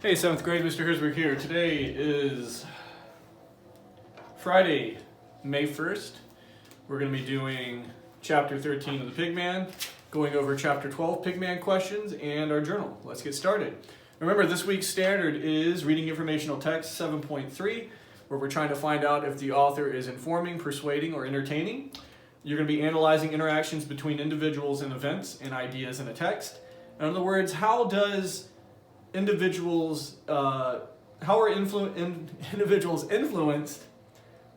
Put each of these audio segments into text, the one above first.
Hey, 7th grade, Mr. Herzberg here. Today is Friday, May 1st. We're going to be doing Chapter 13 of the Pigman, going over Chapter 12 Pigman questions, and our journal. Let's get started. Remember, this week's standard is Reading Informational Text 7.3, where we're trying to find out if the author is informing, persuading, or entertaining. You're going to be analyzing interactions between individuals and events and ideas in a text. In other words, how are individuals influenced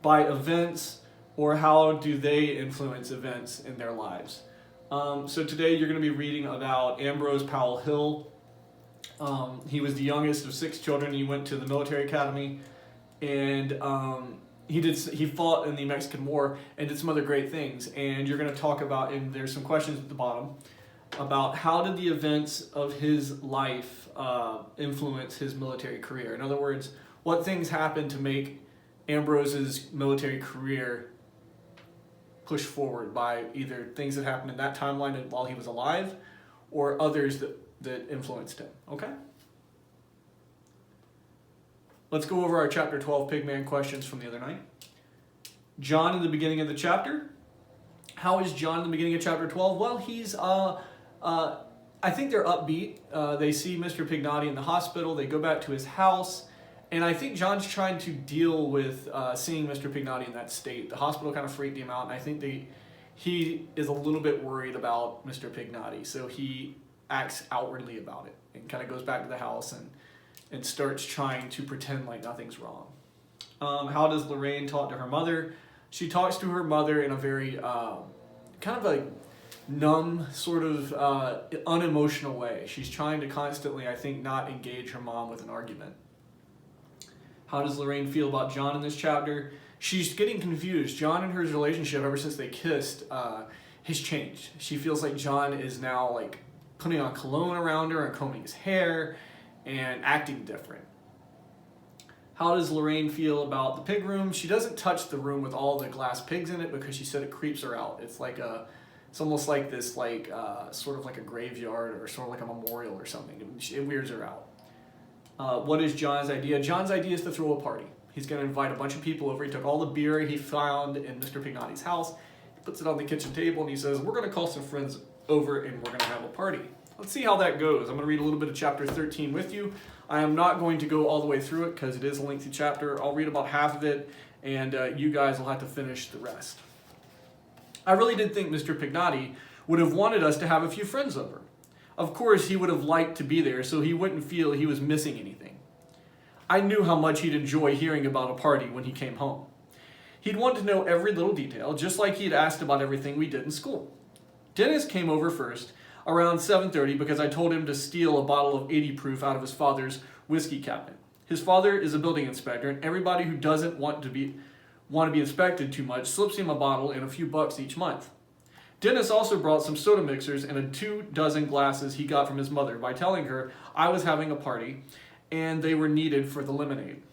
by events, or how do they influence events in their lives? So today you're going to be reading about Ambrose Powell Hill. He was the youngest of 6 children. He went to the military academy, and he fought in the Mexican War and did some other great things. And you're going to talk about, and there's some questions at the bottom, about how did the events of his life influence his military career. In other words, what things happened to make Ambrose's military career push forward by either things that happened in that timeline while he was alive or others that influenced him. Okay? Let's go over our Chapter 12 Pigman questions from the other night. John in the beginning of the chapter. How is John in the beginning of Chapter 12? Well, he's I think they're upbeat. They see Mr. Pignotti in the hospital. They go back to his house. And I think John's trying to deal with seeing Mr. Pignotti in that state. The hospital kind of freaked him out, and I think he is a little bit worried about Mr. Pignotti. So he acts outwardly about it and kind of goes back to the house and starts trying to pretend like nothing's wrong. How does Lorraine talk to her mother? She talks to her mother in a very kind of a numb, sort of unemotional way. She's trying to constantly, I think, not engage her mom with an argument. How does Lorraine feel about John in this chapter? She's getting confused. John and her relationship, ever since they kissed, has changed. She feels like John is now like putting on cologne around her and combing his hair and acting different. How does Lorraine feel about the pig room? She doesn't touch the room with all the glass pigs in it because she said it creeps her out. It's almost like this, sort of like a graveyard or sort of like a memorial or something. It weirds her out. What is John's idea? John's idea is to throw a party. He's going to invite a bunch of people over. He took all the beer he found in Mr. Pignotti's house, he puts it on the kitchen table, and he says, we're going to call some friends over and we're going to have a party. Let's see how that goes. I'm going to read a little bit of Chapter 13 with you. I am not going to go all the way through it because it is a lengthy chapter. I'll read about half of it, and you guys will have to finish the rest. I really did think Mr. Pignotti would have wanted us to have a few friends over. Of course, he would have liked to be there so he wouldn't feel he was missing anything. I knew how much he'd enjoy hearing about a party when he came home. He'd want to know every little detail, just like he'd asked about everything we did in school. Dennis came over first, around 7:30, because I told him to steal a bottle of 80 proof out of his father's whiskey cabinet. His father is a building inspector, and everybody who doesn't want to be inspected too much slips him a bottle and a few bucks each month. Dennis also brought some soda mixers and 24 glasses he got from his mother by telling her I was having a party and they were needed for the lemonade.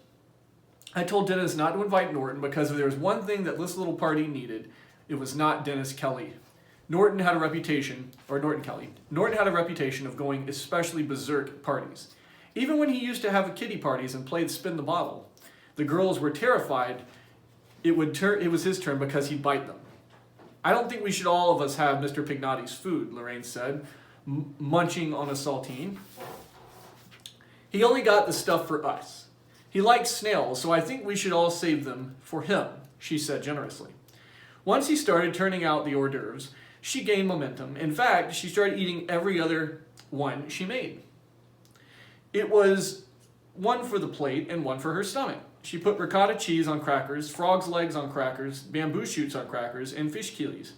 I told Dennis not to invite Norton because if there was one thing that this little party needed, it was not Dennis Kelly. Norton had a reputation of going especially berserk parties. Even when he used to have kiddie parties and played spin the bottle, the girls were terrified it was his turn because he'd bite them. I don't think we should all of us have Mr. Pignotti's food, Lorraine said, munching on a saltine. He only got the stuff for us. He likes snails, so I think we should all save them for him, she said generously. Once he started turning out the hors d'oeuvres, she gained momentum. In fact, she started eating every other one she made. It was one for the plate and one for her stomach. She put ricotta cheese on crackers, frog's legs on crackers, bamboo shoots on crackers, and fish keelies,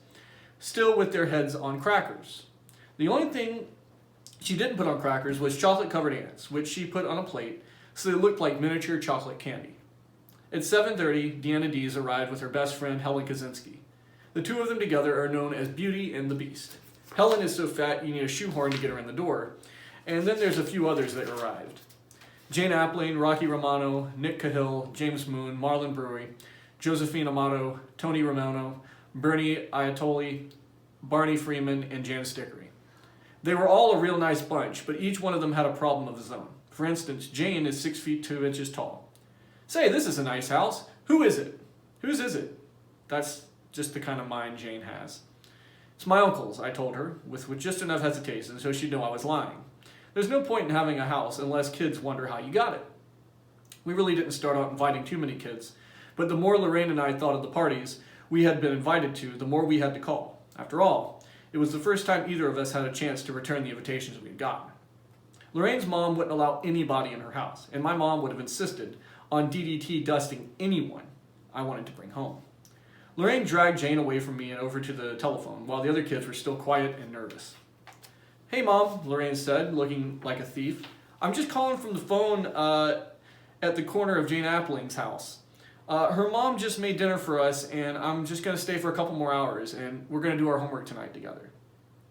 still with their heads on crackers. The only thing she didn't put on crackers was chocolate-covered ants, which she put on a plate so they looked like miniature chocolate candy. At 7:30, Deanna Dees arrived with her best friend, Helen Kaczynski. The two of them together are known as Beauty and the Beast. Helen is so fat you need a shoehorn to get her in the door, and then there's a few others that arrived. Jane Appling, Rocky Romano, Nick Cahill, James Moon, Marlon Brewery, Josephine Amato, Tony Romano, Bernie Ayatollah, Barney Freeman, and Janice Dickery. They were all a real nice bunch, but each one of them had a problem of his own. For instance, Jane is 6 feet 2 inches tall. Say, this is a nice house. Who is it? Whose is it? That's just the kind of mind Jane has. It's my uncle's, I told her, with just enough hesitation so she'd know I was lying. There's no point in having a house unless kids wonder how you got it. We really didn't start out inviting too many kids, but the more Lorraine and I thought of the parties we had been invited to, the more we had to call. After all, it was the first time either of us had a chance to return the invitations we had gotten. Lorraine's mom wouldn't allow anybody in her house, and my mom would have insisted on DDT dusting anyone I wanted to bring home. Lorraine dragged Jane away from me and over to the telephone, while the other kids were still quiet and nervous. Hey, Mom, Lorraine said, looking like a thief. I'm just calling from the phone at the corner of Jane Appling's house. Her mom just made dinner for us, and I'm just going to stay for a couple more hours, and we're going to do our homework tonight together.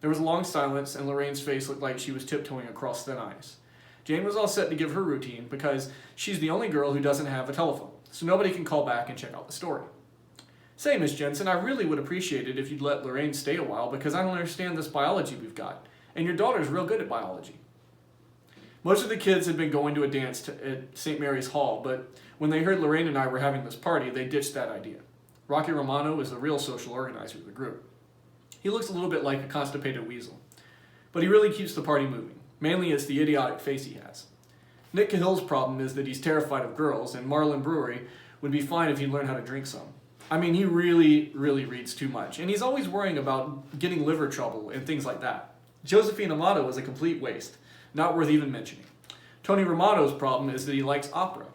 There was a long silence, and Lorraine's face looked like she was tiptoeing across thin ice. Jane was all set to give her routine because she's the only girl who doesn't have a telephone, so nobody can call back and check out the story. Say, Miss Jensen, I really would appreciate it if you'd let Lorraine stay a while because I don't understand this biology we've got, and your daughter's real good at biology. Most of the kids had been going to a dance at St. Mary's Hall, but when they heard Lorraine and I were having this party, they ditched that idea. Rocky Romano is the real social organizer of the group. He looks a little bit like a constipated weasel, but he really keeps the party moving. Mainly it's the idiotic face he has. Nick Cahill's problem is that he's terrified of girls, and Marlin Brewery would be fine if he learned how to drink some. I mean, he really reads too much, and he's always worrying about getting liver trouble and things like that. Josephine Amato is a complete waste, not worth even mentioning. Tony Romano's problem is that he likes opera.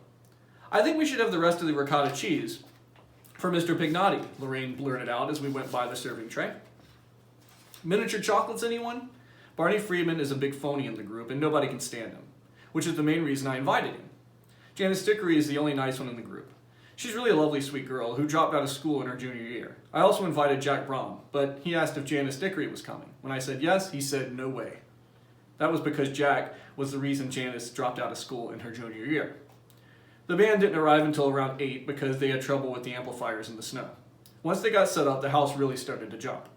I think we should have the rest of the ricotta cheese for Mr. Pignotti, Lorraine blurted out as we went by the serving tray. Miniature chocolates, anyone? Barney Freeman is a big phony in the group, and nobody can stand him, which is the main reason I invited him. Janice Dickory is the only nice one in the group. She's really a lovely, sweet girl who dropped out of school in her junior year. I also invited Jack Brom, but he asked if Janice Dickory was coming. When I said yes, he said no way. That was because Jack was the reason Janice dropped out of school in her junior year. The band didn't arrive until around 8 because they had trouble with the amplifiers in the snow. Once they got set up, the house really started to jump.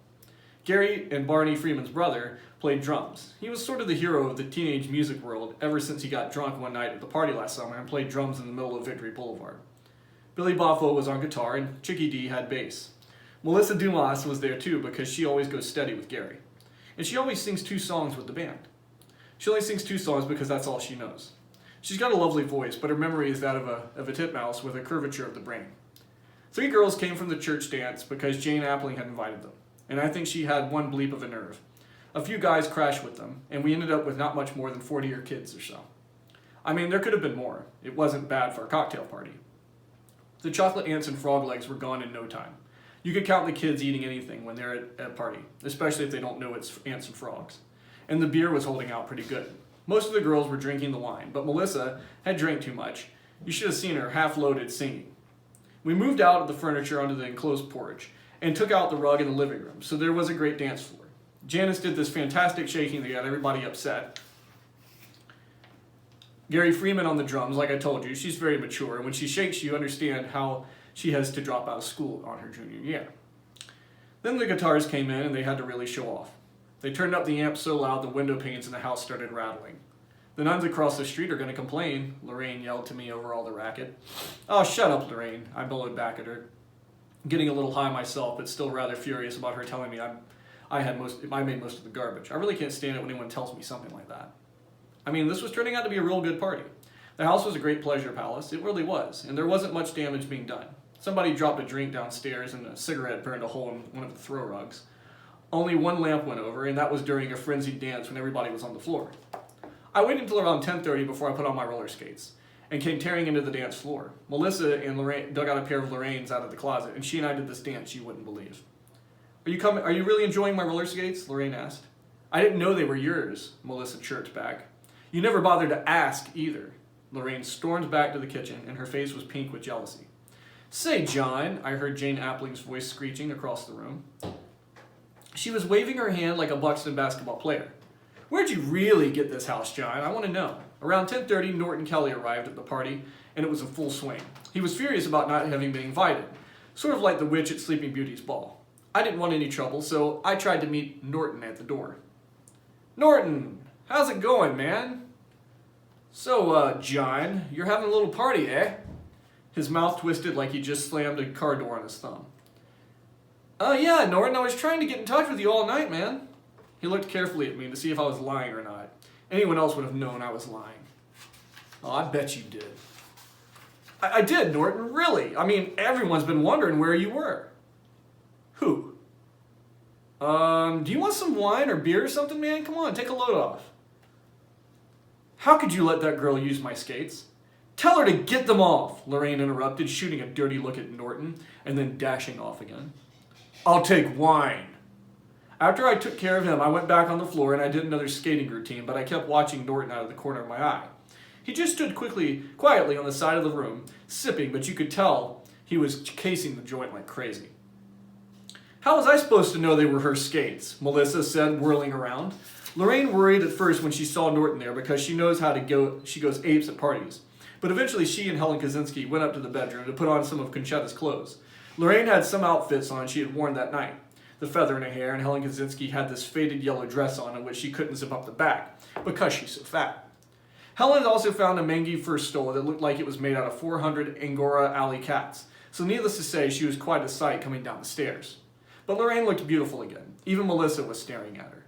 Gary and Barney Freeman's brother played drums. He was sort of the hero of the teenage music world ever since he got drunk one night at the party last summer and played drums in the middle of Victory Boulevard. Billy Boffo was on guitar and Chicky D had bass. Melissa Dumas was there too because she always goes steady with Gary. And she always sings 2 songs with the band. She only sings 2 songs because that's all she knows. She's got a lovely voice, but her memory is that of a titmouse with a curvature of the brain. 3 girls came from the church dance because Jane Appling had invited them, and I think she had one bleep of a nerve. A few guys crashed with them, and we ended up with not much more than 40 kids or so. I mean, there could have been more. It wasn't bad for a cocktail party. The chocolate ants and frog legs were gone in no time. You could count the kids eating anything when they're at a party, especially if they don't know it's ants and frogs. And the beer was holding out pretty good. Most of the girls were drinking the wine, but Melissa had drank too much. You should have seen her half-loaded singing. We moved out of the furniture onto the enclosed porch and took out the rug in the living room, so there was a great dance floor. Janice did this fantastic shaking that got everybody upset. Gary Freeman on the drums, like I told you, she's very mature, and when she shakes, you understand how she has to drop out of school on her junior year. Then the guitars came in, and they had to really show off. They turned up the amp so loud the window panes in the house started rattling. The nuns across the street are going to complain, Lorraine yelled to me over all the racket. Oh, shut up, Lorraine, I bellowed back at her. Getting a little high myself, but still rather furious about her telling me I made most of the garbage. I really can't stand it when anyone tells me something like that. I mean, this was turning out to be a real good party. The house was a great pleasure palace, it really was, and there wasn't much damage being done. Somebody dropped a drink downstairs and a cigarette burned a hole in one of the throw rugs. Only one lamp went over, and that was during a frenzied dance when everybody was on the floor. I waited until around 10:30 before I put on my roller skates and came tearing into the dance floor. Melissa and Lorraine dug out a pair of Lorraine's out of the closet, and she and I did this dance you wouldn't believe. Are you really enjoying my roller skates? Lorraine asked. I didn't know they were yours, Melissa chirped back. You never bothered to ask either. Lorraine stormed back to the kitchen, and her face was pink with jealousy. Say, John, I heard Jane Appling's voice screeching across the room. She was waving her hand like a Buxton basketball player. Where'd you really get this house, John? I want to know. Around 10:30, Norton Kelly arrived at the party, and it was in full swing. He was furious about not having been invited, sort of like the witch at Sleeping Beauty's ball. I didn't want any trouble, so I tried to meet Norton at the door. Norton, how's it going, man? So, John, you're having a little party, eh? His mouth twisted like he just slammed a car door on his thumb. Yeah, Norton, I was trying to get in touch with you all night, man. He looked carefully at me to see if I was lying or not. Anyone else would have known I was lying. Oh, I bet you did. I did, Norton, really. I mean, everyone's been wondering where you were. Who? Do you want some wine or beer or something, man? Come on, take a load off. How could you let that girl use my skates? Tell her to get them off, Lorraine interrupted, shooting a dirty look at Norton and then dashing off again. I'll take wine. After I took care of him, I went back on the floor and I did another skating routine, but I kept watching Norton out of the corner of my eye. He just stood quietly on the side of the room, sipping, but you could tell he was casing the joint like crazy. How was I supposed to know they were her skates? Melissa said, whirling around. Lorraine worried at first when she saw Norton there because she knows how to go. She goes apes at parties. But eventually she and Helen Kaczynski went up to the bedroom to put on some of Conchetta's clothes. Lorraine had some outfits on she had worn that night. The feather in her hair, and Helen Kaczynski had this faded yellow dress on in which she couldn't zip up the back because she's so fat. Helen also found a mangy fur stole that looked like it was made out of 400 Angora alley cats. So needless to say, she was quite a sight coming down the stairs. But Lorraine looked beautiful again. Even Melissa was staring at her.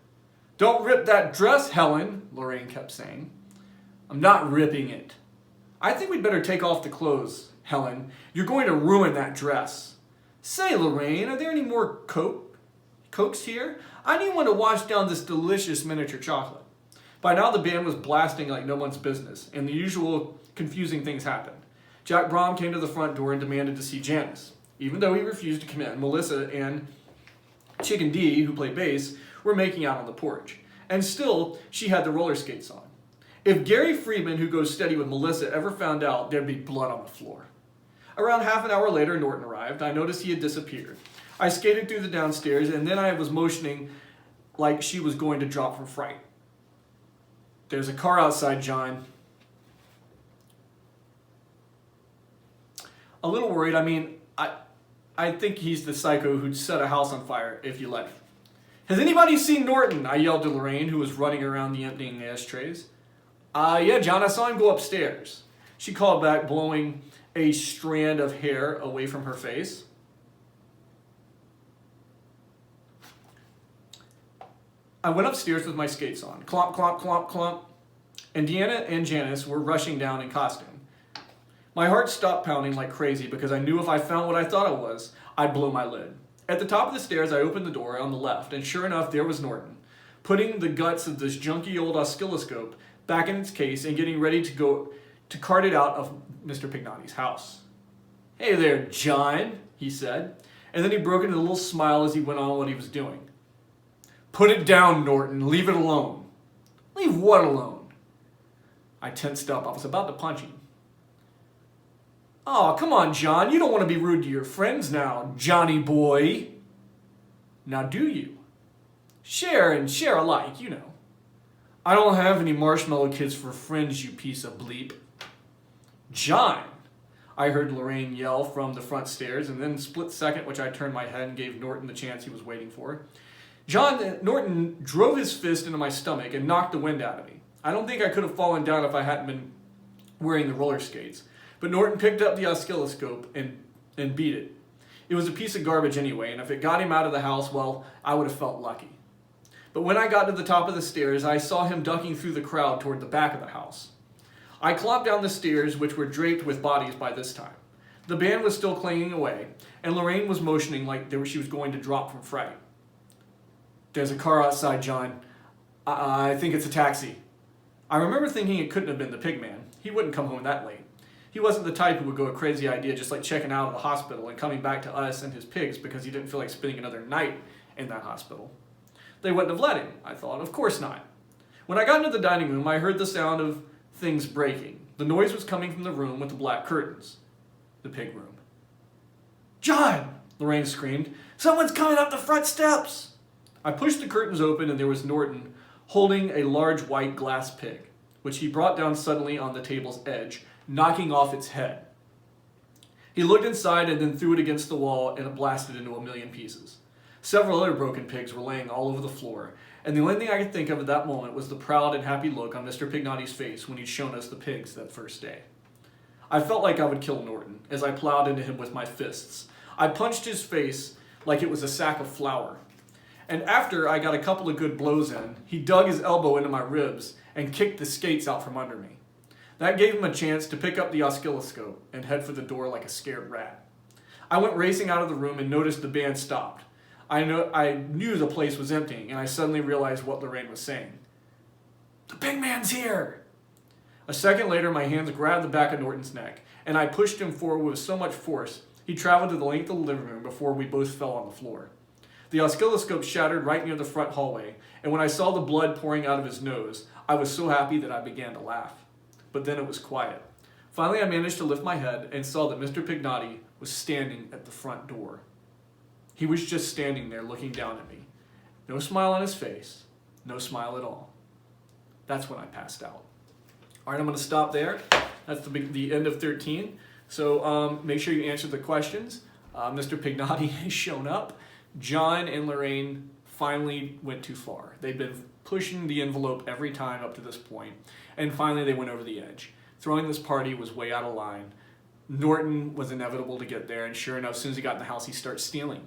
Don't rip that dress, Helen, Lorraine kept saying. I'm not ripping it. I think we'd better take off the clothes, Helen. You're going to ruin that dress. Say, Lorraine, are there any more Cokes here? I need one to wash down this delicious miniature chocolate. By now the band was blasting like no one's business, and the usual confusing things happened. Jack Brom came to the front door and demanded to see Janice. Even though he refused to come in, Melissa and Chicken D, who played bass, were making out on the porch. And still, she had the roller skates on. If Gary Friedman, who goes steady with Melissa, ever found out, there'd be blood on the floor. Around half an hour later, Norton arrived. I noticed he had disappeared. I skated through the downstairs, and then I was motioning like she was going to drop from fright. There's a car outside, John. A little worried. I mean, I think he's the psycho who'd set a house on fire if you let him. Has anybody seen Norton? I yelled to Lorraine, who was running around the emptying ashtrays. Yeah, John, I saw him go upstairs. She called back, blowing a strand of hair away from her face. I went upstairs with my skates on. Clomp, clomp, clomp, clomp. And Deanna and Janice were rushing down in costume. My heart stopped pounding like crazy because I knew if I found what I thought it was, I'd blow my lid. At the top of the stairs, I opened the door on the left, and sure enough, there was Norton, putting the guts of this junky old oscilloscope back in its case and getting ready to go to cart it out of Mr. Pignotti's house. Hey there, John, he said, and then he broke into a little smile as he went on what he was doing. Put it down, Norton. Leave it alone. Leave what alone? I tensed up. I was about to punch him. Oh, come on, John. You don't want to be rude to your friends now, Johnny boy. Now do you? Share and share alike, you know. I don't have any marshmallow kids for friends, you piece of bleep. John, I heard Lorraine yell from the front stairs, and then split second, which I turned my head and gave Norton the chance he was waiting for. Norton drove his fist into my stomach and knocked the wind out of me. I don't think I could have fallen down if I hadn't been wearing the roller skates. But Norton picked up the oscilloscope and beat it. It was a piece of garbage anyway, and if it got him out of the house, well, I would have felt lucky. But when I got to the top of the stairs, I saw him ducking through the crowd toward the back of the house. I clomped down the stairs, which were draped with bodies by this time. The band was still clanging away, and Lorraine was motioning like she was going to drop from fright. There's a car outside, John. I think it's a taxi. I remember thinking it couldn't have been the Pigman. He wouldn't come home that late. He wasn't the type who would go a crazy idea just like checking out of the hospital and coming back to us and his pigs because he didn't feel like spending another night in that hospital. They wouldn't have let him, I thought. Of course not. When I got into the dining room, I heard the sound of things breaking. The noise was coming from the room with the black curtains. The pig room. John! Lorraine screamed. Someone's coming up the front steps! I pushed the curtains open and there was Norton holding a large white glass pig, which he brought down suddenly on the table's edge, knocking off its head. He looked inside and then threw it against the wall and it blasted into a million pieces. Several other broken pigs were laying all over the floor, And the only thing I could think of at that moment was the proud and happy look on Mr. Pignotti's face when he'd shown us the pigs that first day. I felt like I would kill Norton as I plowed into him with my fists. I punched his face like it was a sack of flour. And after I got a couple of good blows in, he dug his elbow into my ribs and kicked the skates out from under me. That gave him a chance to pick up the oscilloscope and head for the door like a scared rat. I went racing out of the room and noticed the band stopped. I knew the place was emptying, and I suddenly realized what Lorraine was saying. "The Pigman's here!" A second later, my hands grabbed the back of Norton's neck, and I pushed him forward with so much force, he traveled to the length of the living room before we both fell on the floor. The oscilloscope shattered right near the front hallway, and when I saw the blood pouring out of his nose, I was so happy that I began to laugh. But then it was quiet. Finally, I managed to lift my head and saw that Mr. Pignotti was standing at the front door. He was just standing there looking down at me. No smile on his face, no smile at all. That's when I passed out. All right, I'm going to stop there. That's the end of 13. So make sure you answer the questions. Mr. Pignotti has shown up. John and Lorraine finally went too far. They'd been pushing the envelope every time up to this point, and finally they went over the edge. Throwing this party was way out of line. Norton was inevitable to get there, and sure enough, as soon as he got in the house, he starts stealing.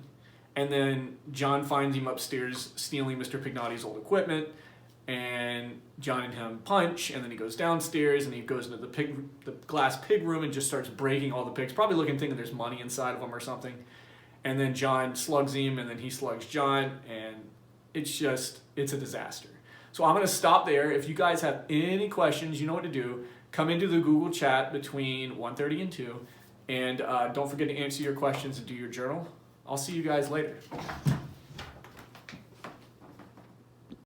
And then John finds him upstairs stealing Mr. Pignotti's old equipment, and John and him punch, and then he goes downstairs and he goes into the glass pig room and just starts breaking all the pigs, probably looking, thinking there's money inside of them or something. And then John slugs him, and then he slugs John, and it's a disaster. So I'm going to stop there. If you guys have any questions, you know what to do. Come into the Google chat between 1:30 and 2, and don't forget to answer your questions and do your journal. I'll see you guys later.